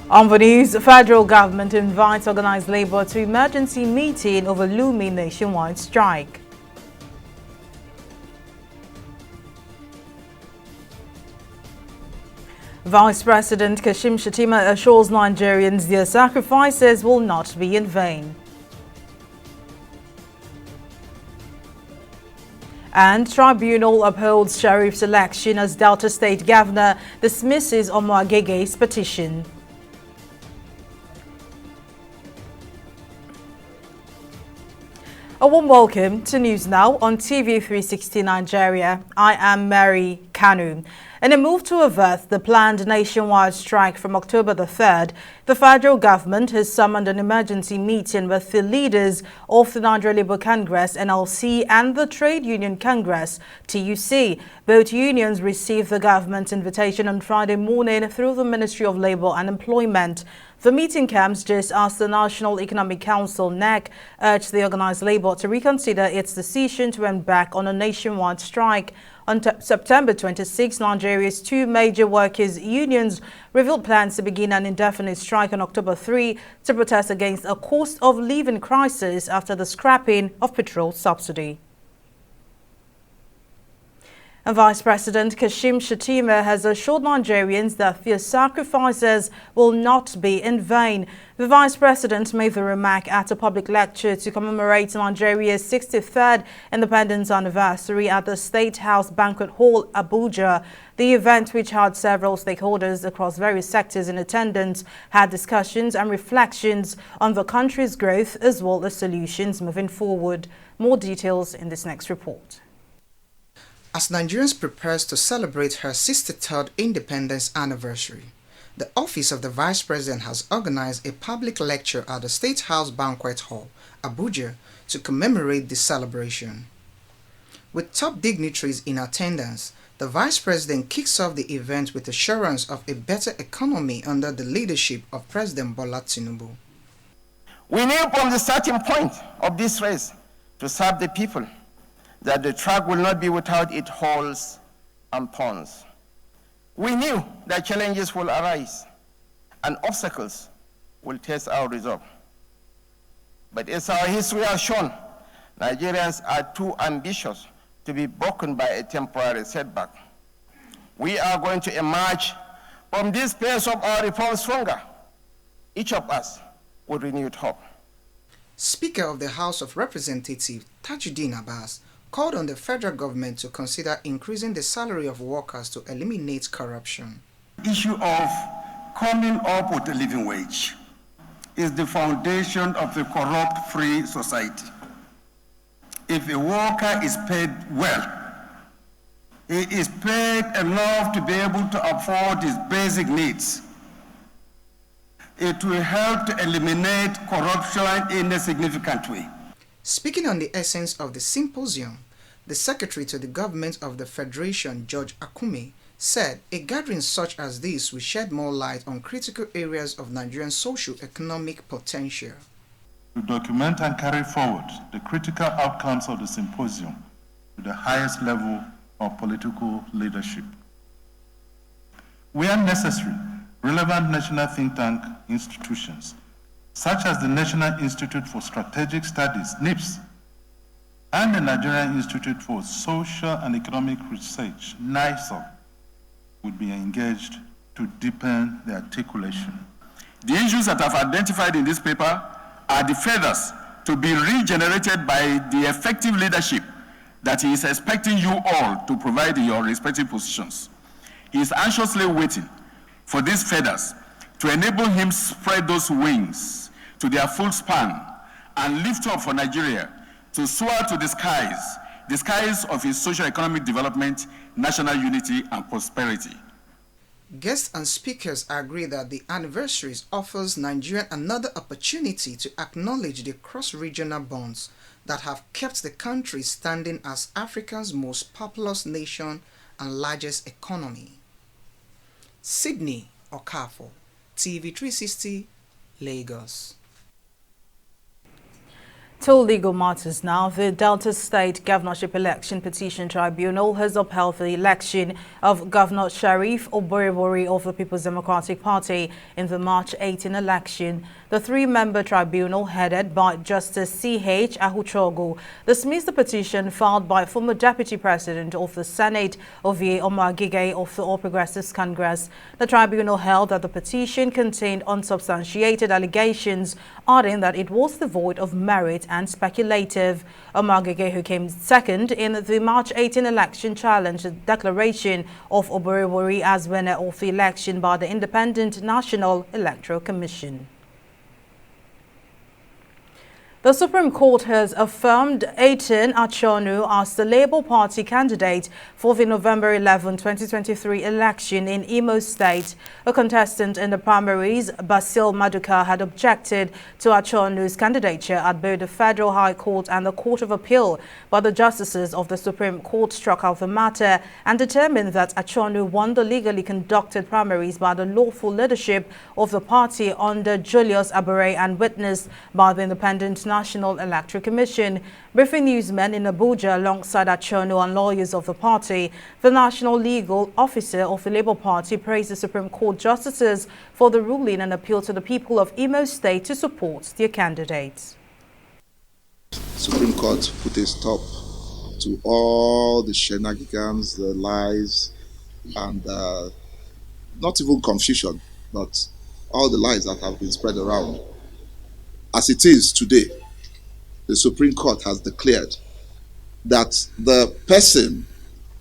On the news, the federal government invites organized labor to emergency meeting over looming nationwide strike. Vice President Kashim Shettima assures Nigerians their sacrifices will not be in vain. And Tribunal upholds Sheriff's election as Delta State Governor dismisses Omo Agege's petition. A warm welcome to News Now on TV 360 Nigeria. I am Mary Kanu. In a move to avert the planned nationwide strike from October the 3rd, the federal government has summoned an emergency meeting with the leaders of the Nigeria Labour Congress (NLC) and the Trade Union Congress (TUC). Both unions received the government's invitation on Friday morning through the Ministry of Labour and Employment. The meeting comes just as the National Economic Council (NEC) urged the organised labour to reconsider its decision to embark on a nationwide strike. On September 26, Nigeria's two major workers' unions revealed plans to begin an indefinite strike on October 3 to protest against a cost of living crisis after the scrapping of petrol subsidy. And Vice President Kashim Shettima has assured Nigerians that their sacrifices will not be in vain. The Vice President made the remark at a public lecture to commemorate Nigeria's 63rd independence anniversary at the State House Banquet Hall, Abuja. The event, which had several stakeholders across various sectors in attendance, had discussions and reflections on the country's growth as well as solutions moving forward. More details in this next report. As Nigerians prepares to celebrate her 63rd independence anniversary, the Office of the Vice President has organized a public lecture at the State House Banquet Hall, Abuja, to commemorate this celebration. With top dignitaries in attendance, the Vice President kicks off the event with assurance of a better economy under the leadership of President Bola Tinubu. We knew from the starting point of this race to serve the people that the track will not be without its holes and ponds. We knew that challenges will arise and obstacles will test our resolve. But as our history has shown, Nigerians are too ambitious to be broken by a temporary setback. We are going to emerge from this phase of our reform stronger, each of us with renewed hope. Speaker of the House of Representatives, Tajuddin Abbas, called on the federal government to consider increasing the salary of workers to eliminate corruption. The issue of coming up with a living wage is the foundation of a corrupt-free society. If a worker is paid well, he is paid enough to be able to afford his basic needs. It will help to eliminate corruption in a significant way. Speaking on the essence of the symposium, the Secretary to the Government of the Federation, George Akume, said a gathering such as this will shed more light on critical areas of Nigerian socio-economic potential. To document and carry forward the critical outcomes of the symposium to the highest level of political leadership. Where necessary, relevant national think tank institutions, such as the National Institute for Strategic Studies, NIPS, and the Nigerian Institute for Social and Economic Research, NISO, would be engaged to deepen the articulation. The issues that I've identified in this paper are the feathers to be regenerated by the effective leadership that he is expecting you all to provide in your respective positions. He is anxiously waiting for these feathers to enable him spread those wings to their full span and lift up for Nigeria to soar to the skies of his socio-economic development, national unity, and prosperity. Guests and speakers agree that the anniversaries offers Nigeria another opportunity to acknowledge the cross-regional bonds that have kept the country standing as Africa's most populous nation and largest economy. Sydney Okafor, TV 360, Lagos. To legal matters now, the Delta State Governorship Election Petition Tribunal has upheld the election of Governor Sharif Oborevori of the People's Democratic Party in the March 18 election. The three-member tribunal, headed by Justice C.H. Ahuchogu, dismissed the petition filed by former Deputy President of the Senate, Ovie Omagige of the All Progressives Congress. The tribunal held that the petition contained unsubstantiated allegations, adding that it was devoid of merit and speculative. Omagige, who came second in the March 18 election, challenged the declaration of Oborevori as winner of the election by the Independent National Electoral Commission. The Supreme Court has affirmed Eitan Achonu as the Labour Party candidate for the November 11, 2023 election in Imo State. A contestant in the primaries, Basil Maduka, had objected to Achonu's candidature at both the Federal High Court and the Court of Appeal, but the justices of the Supreme Court struck out the matter and determined that Achonu won the legally conducted primaries by the lawful leadership of the party under Julius Abure and witnessed by the Independent National Electoral Commission. Briefing newsmen in Abuja alongside Achonu and lawyers of the party, the National Legal Officer of the Labour Party praised the Supreme Court justices for the ruling and appealed to the people of Imo State to support their candidates. Supreme Court put a stop to all the shenanigans, the lies, and not even confusion, but all the lies that have been spread around. As it is today, the Supreme Court has declared that the person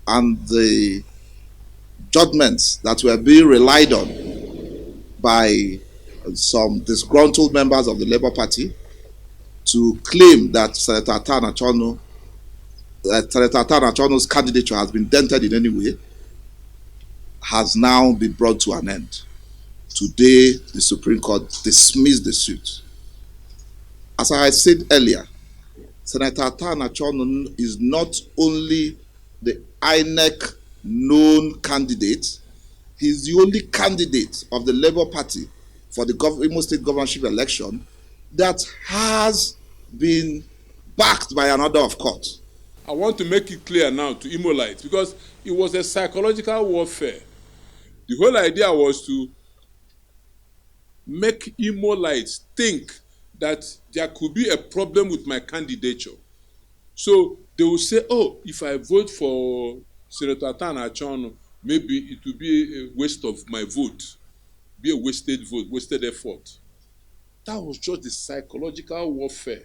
and the judgments that were being relied on by some disgruntled members of the Labour Party to claim that Senator Achonu's candidature has been dented in any way has now been brought to an end. Today, the Supreme Court dismissed the suit. As I said earlier, Senator Achonu is not only the INEC known candidate, he's the only candidate of the Labour Party for the Imo State governorship election that has been backed by an order of court. I want to make it clear now to Imolites, because it was a psychological warfare. The whole idea was to make Imolites think that there could be a problem with my candidature. So they will say, oh, if I vote for Senator Achonu, maybe it will be a waste of my vote, be a wasted vote, wasted effort. That was just the psychological warfare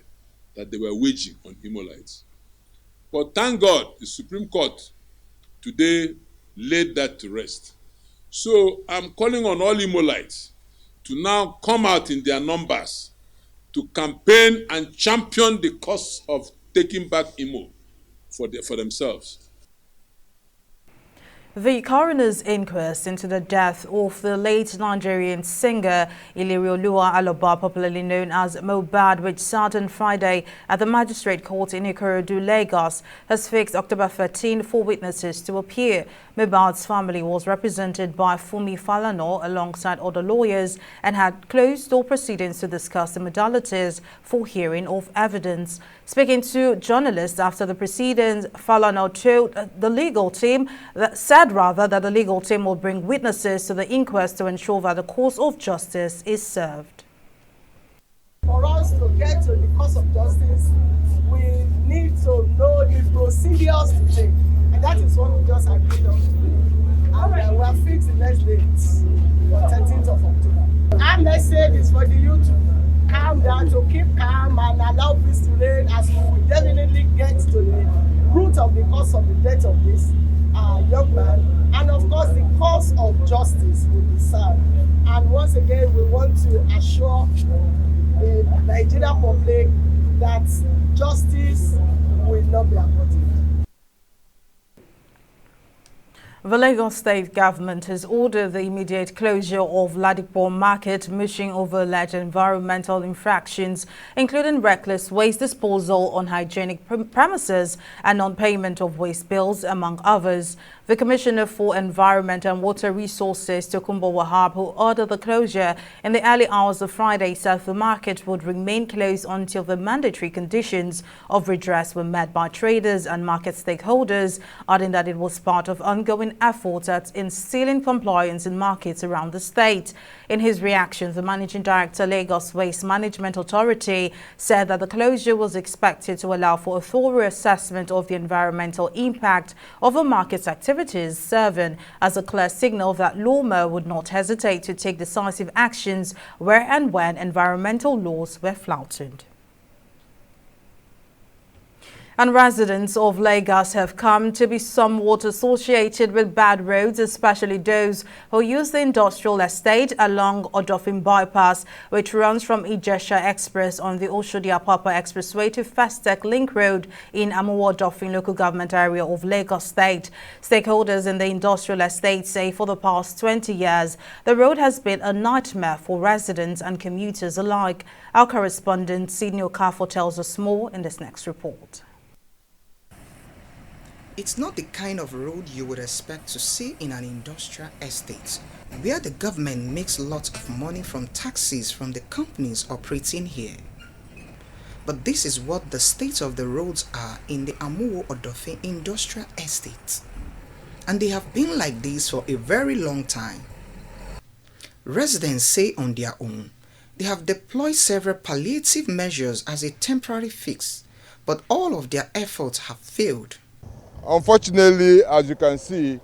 that they were waging on Imolites. But thank God, the Supreme Court today laid that to rest. So I'm calling on all Imolites to now come out in their numbers to campaign and champion the cause of taking back Imo for themselves. The coroner's inquest into the death of the late Nigerian singer Ilerioluwa Aloba, popularly known as Mohbad, which started on Friday at the Magistrate Court in Ikorodu, Lagos, has fixed October 13 for witnesses to appear. Mohbad's family was represented by Funmi Falana alongside other lawyers and had closed-door proceedings to discuss the modalities for hearing of evidence. Speaking to journalists after the proceedings, Falana told the legal team that the legal team will bring witnesses to the inquest to ensure that the course of justice is served. For us to get to the course of justice, we need to know the procedures to take, and that is what we just agreed on today. And we have fixed the next date for 13th of October. Our message is for the youth to calm down, to keep calm and allow peace to reign, as we will definitely get to the root of the cause of the death of this young man, and of course the cause of justice will be served. And once again, we want to assure the Nigerian public that justice will not be aborted. The Lagos State government has ordered the immediate closure of Ladipo Market, mushing over alleged environmental infractions, including reckless waste disposal, unhygienic premises, and non-payment of waste bills, among others. The Commissioner for Environment and Water Resources, Tokunbo Wahab, who ordered the closure in the early hours of Friday, said the market would remain closed until the mandatory conditions of redress were met by traders and market stakeholders, adding that it was part of ongoing efforts at instilling compliance in markets around the state. In his reaction, the Managing Director, Lagos Waste Management Authority, said that the closure was expected to allow for a thorough assessment of the environmental impact of the market's activities, serving as a clear signal that LOMA would not hesitate to take decisive actions where and when environmental laws were flouted. And residents of Lagos have come to be somewhat associated with bad roads, especially those who use the industrial estate along Odofin Bypass, which runs from Ijesha Express on the Oshodi-Apapa Expressway to Festec Link Road in Amuwo-Odofin local government area of Lagos State. Stakeholders in the industrial estate say for the past 20 years, the road has been a nightmare for residents and commuters alike. Our correspondent, Sidney Okafor, tells us more in this next report. It's not the kind of road you would expect to see in an industrial estate, where the government makes lots of money from taxes from the companies operating here. But this is what the state of the roads are in the Amuwo-Odofin industrial estate. And they have been like this for a very long time. Residents say on their own, they have deployed several palliative measures as a temporary fix, but all of their efforts have failed. Unfortunately, as you can see,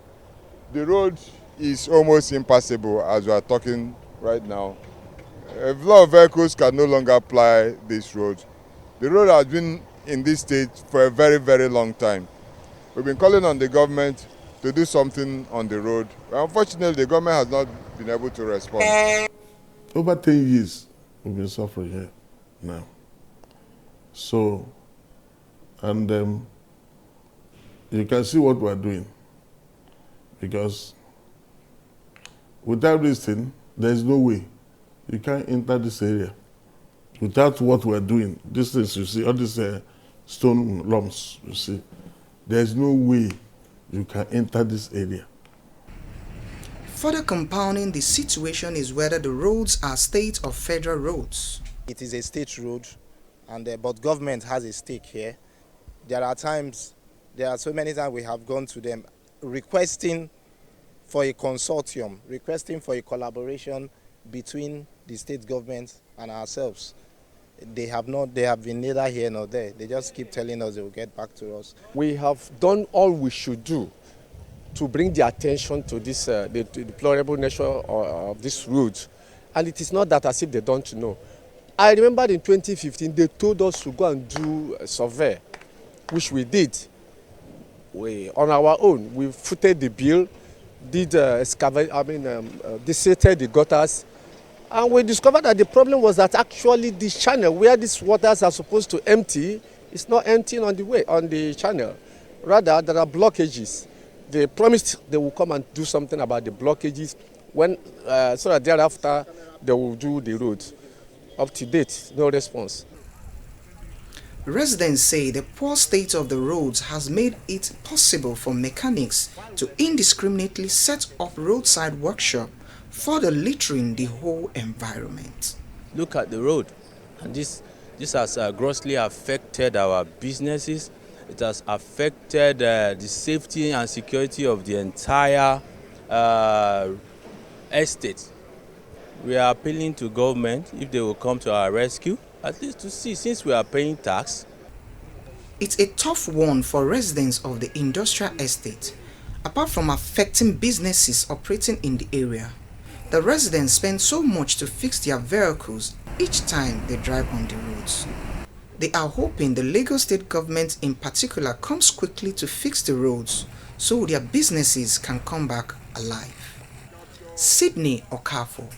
the road is almost impassable as we are talking right now. A lot of vehicles can no longer ply this road. The road has been in this state for a very, very long time. We've been calling on the government to do something on the road. Unfortunately, the government has not been able to respond. Over 10 years, we've been suffering here now. So, and you can see what we're doing, because without this thing, there's no way you can't enter this area. Without what we're doing, these things you see, all these stone lumps you see, there's no way you can enter this area. Further compounding the situation is whether the roads are state or federal roads. It is a state road, and but government has a stake here. There are so many times we have gone to them requesting for a consortium, requesting for a collaboration between the state government and ourselves. They have been neither here nor there. They just keep telling us they will get back to us. We have done all we should do to bring the attention to this, the deplorable nature of this route. And it is not that as if they don't know. I remember in 2015, they told us to go and do a survey, which we did. On our own, we footed the bill, did desiccated the gutters, and we discovered that the problem was that actually the channel where these waters are supposed to empty is not emptying on the channel. Rather, there are blockages. They promised they will come and do something about the blockages so that thereafter they will do the road. Up to date, no response. Residents say the poor state of the roads has made it possible for mechanics to indiscriminately set up roadside workshop, further littering the whole environment. Look at the road, and this has grossly affected our businesses. It has affected the safety and security of the entire estate. We are appealing to government if they will come to our rescue, at least to see, since we are paying tax. It's a tough one for residents of the industrial estate. Apart from affecting businesses operating in the area, the residents spend so much to fix their vehicles each time they drive on the roads. They are hoping the Lagos State government in particular comes quickly to fix the roads so their businesses can come back alive. Sidney Okafor,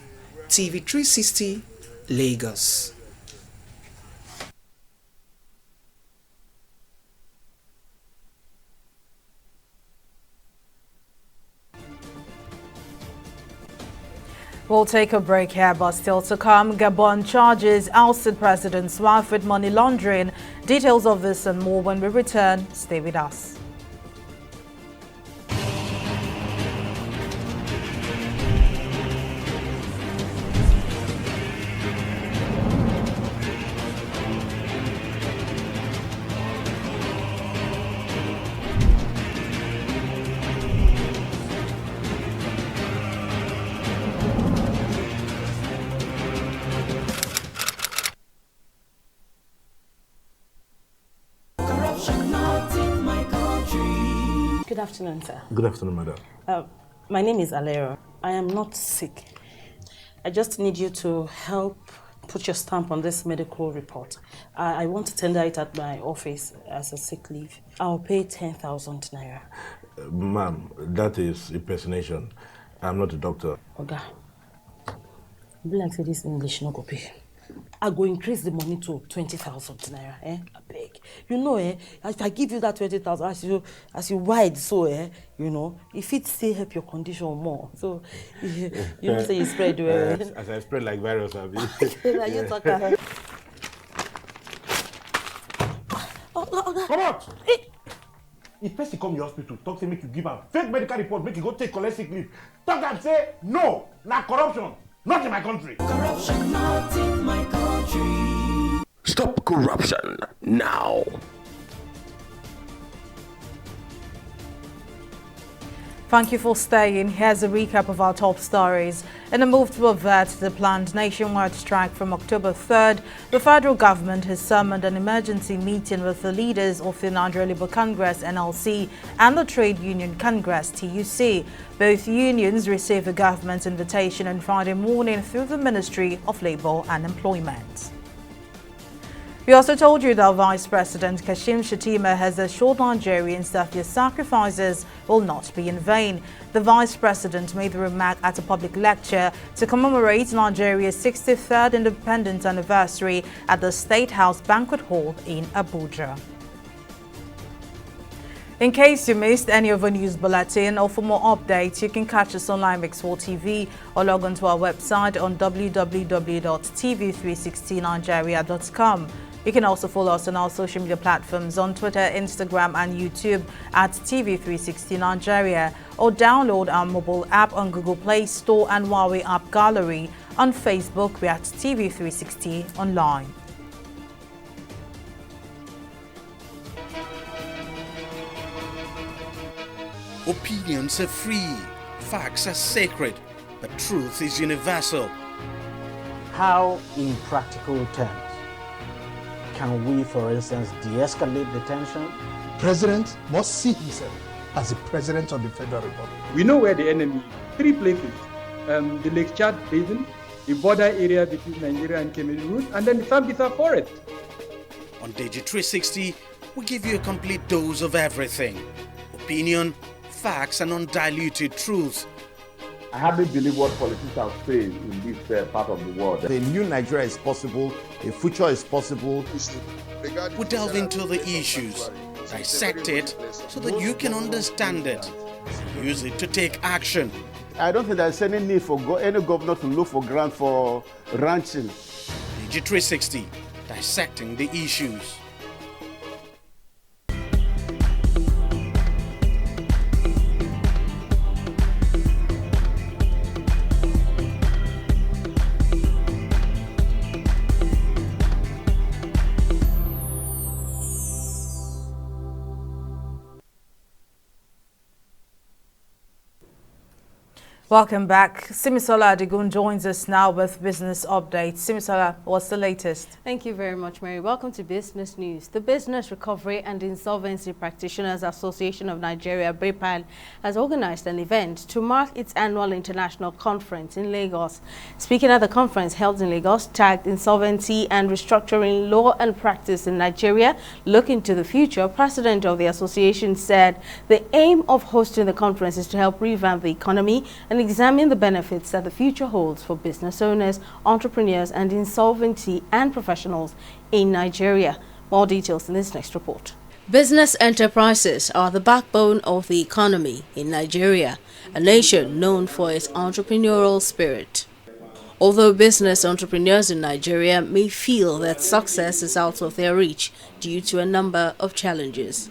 TV 360, Lagos. We'll take a break here, but still to come, Gabon charges ousted president's wife with money laundering. Details of this and more when we return. Stay with us. Good afternoon, sir. Good afternoon, madam. My name is Alero. I am not sick. I just need you to help put your stamp on this medical report. I want to tender it at my office as a sick leave. I'll pay 10,000 naira. Ma'am, that is impersonation. I'm not a doctor. Oga, be like say this English no go pay. I go increase the money to 20,000 naira. I beg. You know, if I give you that 20,000, as you wide, so you know, if it still help your condition more. So you know, say you spread well. As I spread like virus, I'll be. You talk. Come out! If person come your hospital, talk to make you give a fake medical report, make you go take collect sick leave. Talk and say no, not corruption. Not in my country. Corruption not in my country. Stop corruption now. Thank you for staying. Here's a recap of our top stories. In a move to avert the planned nationwide strike from October 3rd, the federal government has summoned an emergency meeting with the leaders of the Nigeria Labour Congress (NLC) and the Trade Union Congress (TUC). Both unions received the government's invitation on Friday morning through the Ministry of Labour and Employment. We also told you that Vice President Kashim Shettima has assured Nigerians that their sacrifices will not be in vain. The Vice President made the remark at a public lecture to commemorate Nigeria's 63rd independence anniversary at the State House Banquet Hall in Abuja. In case you missed any of our news bulletin or for more updates, you can catch us on Mix4 TV or log on to our website on www.tv360nigeria.com. You can also follow us on our social media platforms on Twitter, Instagram and YouTube at TV360 Nigeria, or download our mobile app on Google Play Store and Huawei App Gallery. On Facebook, we're at TV360 Online. Opinions are free, facts are sacred, but truth is universal. How, in practical terms, can we, for instance, de-escalate the tension? President must see himself as the President of the Federal Republic. We know where the enemy is. 3 places. The Lake Chad Basin, the border area between Nigeria and Cameroon, and then the Sambisa Forest. On Digi 360, we give you a complete dose of everything. Opinion, facts, and undiluted truth. I hardly believe what politicians say in this part of the world. A new Nigeria is possible, a future is possible. We delve into the issues, dissect it so that you can understand it, use it to take action. I don't think there's any need for any governor to look for grant for ranching. Digi 360, dissecting the issues. Welcome back. Simisola Adigun joins us now with business updates. Simisola, what's the latest? Thank you very much, Mary. Welcome to Business News. The Business Recovery and Insolvency Practitioners Association of Nigeria, BRIPAN, has organized an event to mark its annual international conference in Lagos. Speaking at the conference held in Lagos, tagged Insolvency and Restructuring Law and Practice in Nigeria, Looking to the Future, President of the association said the aim of hosting the conference is to help revamp the economy and examine the benefits that the future holds for business owners, entrepreneurs, and insolvency and professionals in Nigeria. More details in this next report. Business enterprises are the backbone of the economy in Nigeria, a nation known for its entrepreneurial spirit. Although business entrepreneurs in Nigeria may feel that success is out of their reach due to a number of challenges.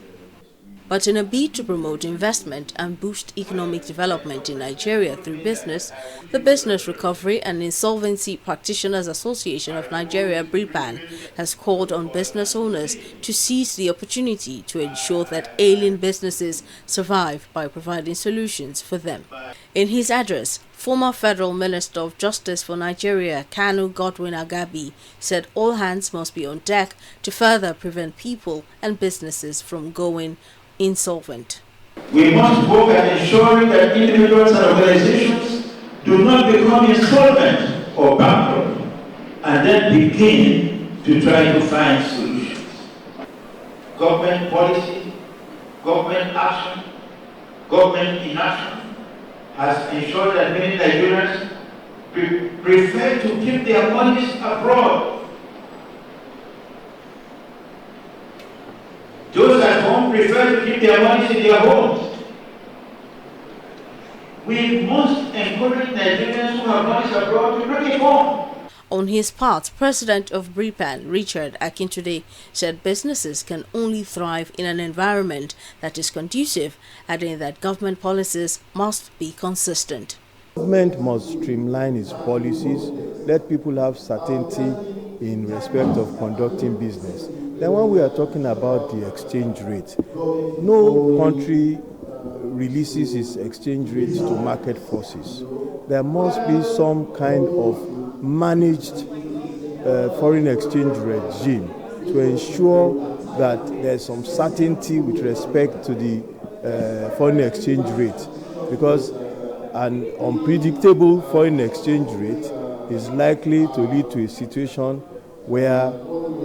But in a bid to promote investment and boost economic development in Nigeria through business, the Business Recovery and Insolvency Practitioners Association of Nigeria, BRIPAN, has called on business owners to seize the opportunity to ensure that ailing businesses survive by providing solutions for them. In his address, former Federal Minister of Justice for Nigeria, Kanu Godwin Agabi, said all hands must be on deck to further prevent people and businesses from going insolvent. We must work at ensuring that individuals and organizations do not become insolvent or bankrupt and then begin to try to find solutions. Government policy, government action, government inaction has ensured that many Nigerians prefer to keep their monies abroad. Those at home prefer to keep their monies in their homes. We must encourage Nigerians who have monies abroad to bring it home. On his part, President of BRIPAN, Richard Akintunde, said businesses can only thrive in an environment that is conducive, adding that government policies must be consistent. Government must streamline its policies, let people have certainty in respect of conducting business. Then when we are talking about the exchange rate, no country releases its exchange rate to market forces. There must be some kind of managed foreign exchange regime to ensure that there's some certainty with respect to the foreign exchange rate, because an unpredictable foreign exchange rate is likely to lead to a situation where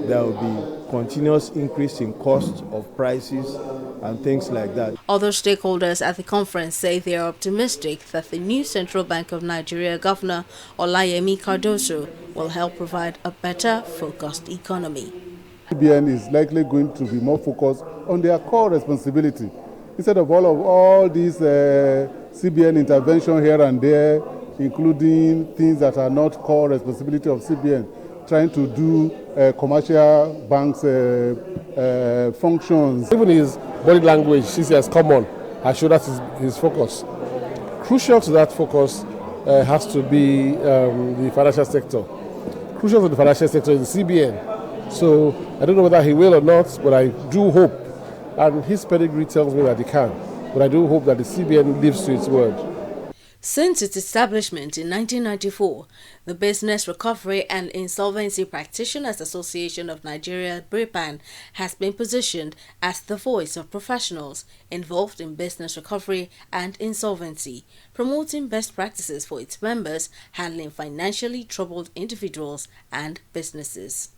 there will be continuous increase in cost of prices and things like that. Other stakeholders at the conference say they are optimistic that the new Central Bank of Nigeria Governor Olayemi Cardoso will help provide a better focused economy. CBN is likely going to be more focused on their core responsibility instead of all these CBN intervention here and there, including things that are not core responsibility of CBN, trying to do commercial banks functions. Even his body language, since he has come on, has showed us his focus. Crucial to that focus has to be the financial sector. Crucial to the financial sector is the CBN. So I don't know whether he will or not, but I do hope, and his pedigree tells me that he can, but I do hope that the CBN lives to its word. Since its establishment in 1994, the Business Recovery and Insolvency Practitioners Association of Nigeria, BRIPAN, has been positioned as the voice of professionals involved in business recovery and insolvency, promoting best practices for its members handling financially troubled individuals and businesses.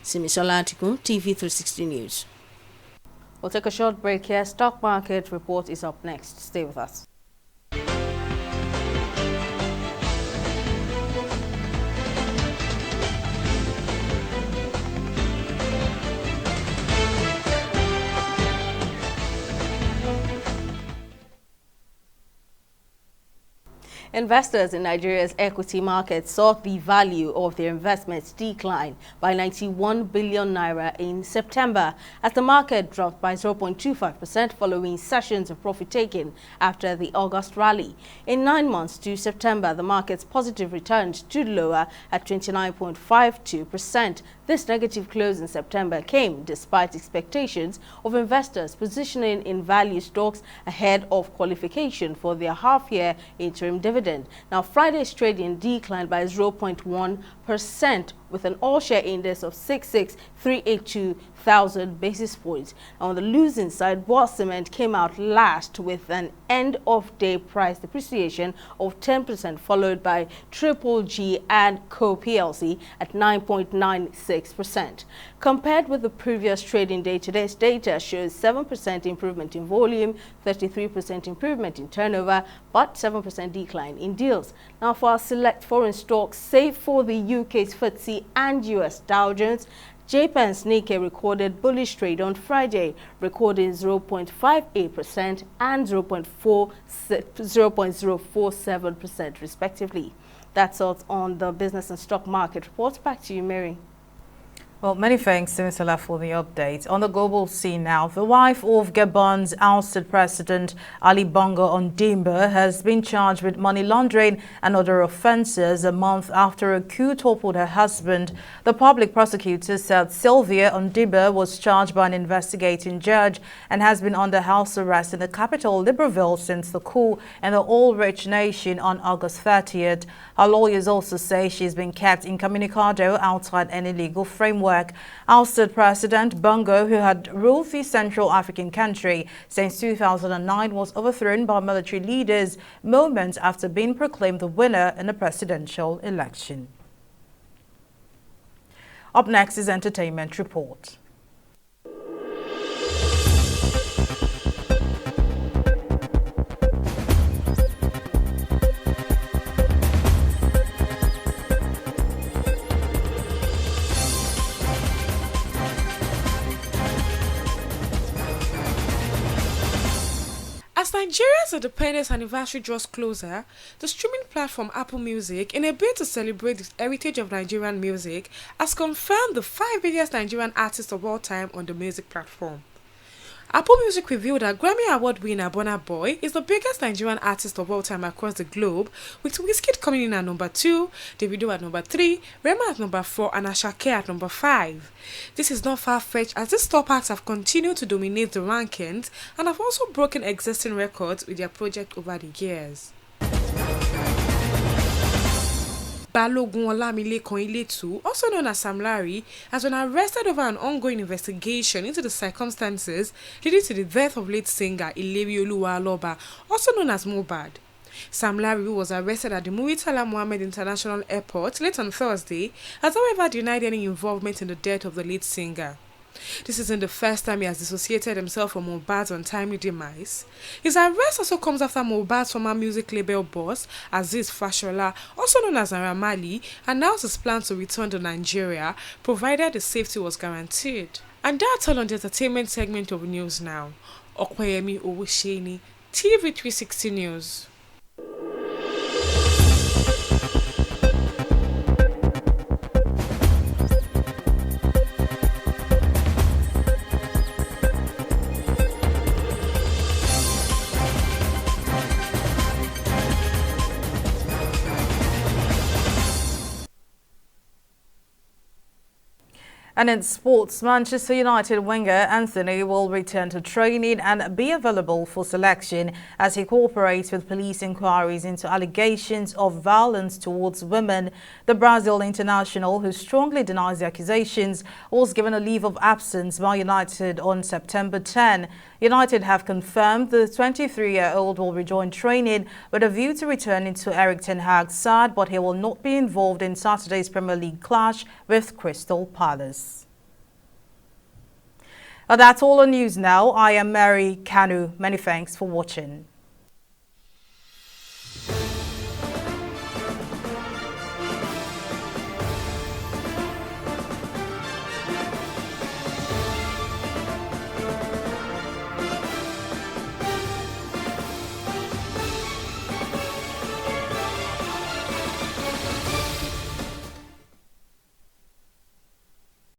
Simisola Antikun, TV360 News. We'll take a short break here. Stock market report is up next. Stay with us. Investors in Nigeria's equity market saw the value of their investments decline by 91 billion naira in September as the market dropped by 0.25% following sessions of profit-taking after the August rally. In 9 months to September, the market's positive return stood lower at 29.52%. This negative close in September came despite expectations of investors positioning in value stocks ahead of qualification for their half-year interim dividend. Now, Friday's trading declined by 0.1% with an all-share index of 66,382,000 basis points. On the losing side, Boa Cement came out last with an end-of-day price depreciation of 10%, followed by Triple G and Co. PLC at 9.96%. Compared with the previous trading day, today's data shows 7% improvement in volume, 33% improvement in turnover, but 7% decline in deals. Now, for our select foreign stocks, save for the UK's FTSE and US Dow Jones, Japan's Nikkei recorded bullish trade on Friday, recording 0.58% and 0.047% respectively. That's all on the business and stock market report. Back to you, Mary. Well, many thanks, Simisala, for the update. On the global scene now, the wife of Gabon's ousted President Ali Bongo Ondimba has been charged with money laundering and other offences a month after a coup toppled her husband. The public prosecutor said Sylvia Ondimba was charged by an investigating judge and has been under house arrest in the capital, Libreville, since the coup in the oil-rich nation on August 30th. Her lawyers also say she's been kept incommunicado outside any legal framework. Ousted President Bongo, who had ruled the Central African country since 2009, was overthrown by military leaders moments after being proclaimed the winner in a presidential election. Up next is Entertainment Report. As Nigeria's independence anniversary draws closer, the streaming platform Apple Music, in a bid to celebrate the heritage of Nigerian music, has confirmed the 5 biggest Nigerian artists of all time on the music platform. Apple Music revealed that Grammy Award winner Burna Boy is the biggest Nigerian artist of all time across the globe, with Wizkid coming in at number 2, Davido at number 3, Rema at number 4, and Asake at number 5. This is not far-fetched, as these top acts have continued to dominate the rankings and have also broken existing records with their project over the years. Balogun Olamilekan Iletu, also known as Sam Larry, has been arrested over an ongoing investigation into the circumstances leading to the death of late singer Ileri Oluwaloba, also known as Mohbad. Sam Larry was arrested at the Muritala Muhammed International Airport late on Thursday, has however denied any involvement in the death of the lead singer. This isn't the first time he has dissociated himself from Mohbad's untimely demise. His arrest also comes after Mohbad's former music label boss, Aziz Fashola, also known as Naira Marley, announced his plan to return to Nigeria, provided the safety was guaranteed. And that's all on the entertainment segment of news now. Okweyemi Owusheni, TV360 News. And in sports, Manchester United winger Anthony will return to training and be available for selection as he cooperates with police inquiries into allegations of violence towards women. The Brazil international, who strongly denies the accusations, was given a leave of absence by United on September 10. United have confirmed the 23-year-old will rejoin training with a view to returning to Erik ten Hag's side, but he will not be involved in Saturday's Premier League clash with Crystal Palace. That's all on news now. I am Mary Kanu. Many thanks for watching.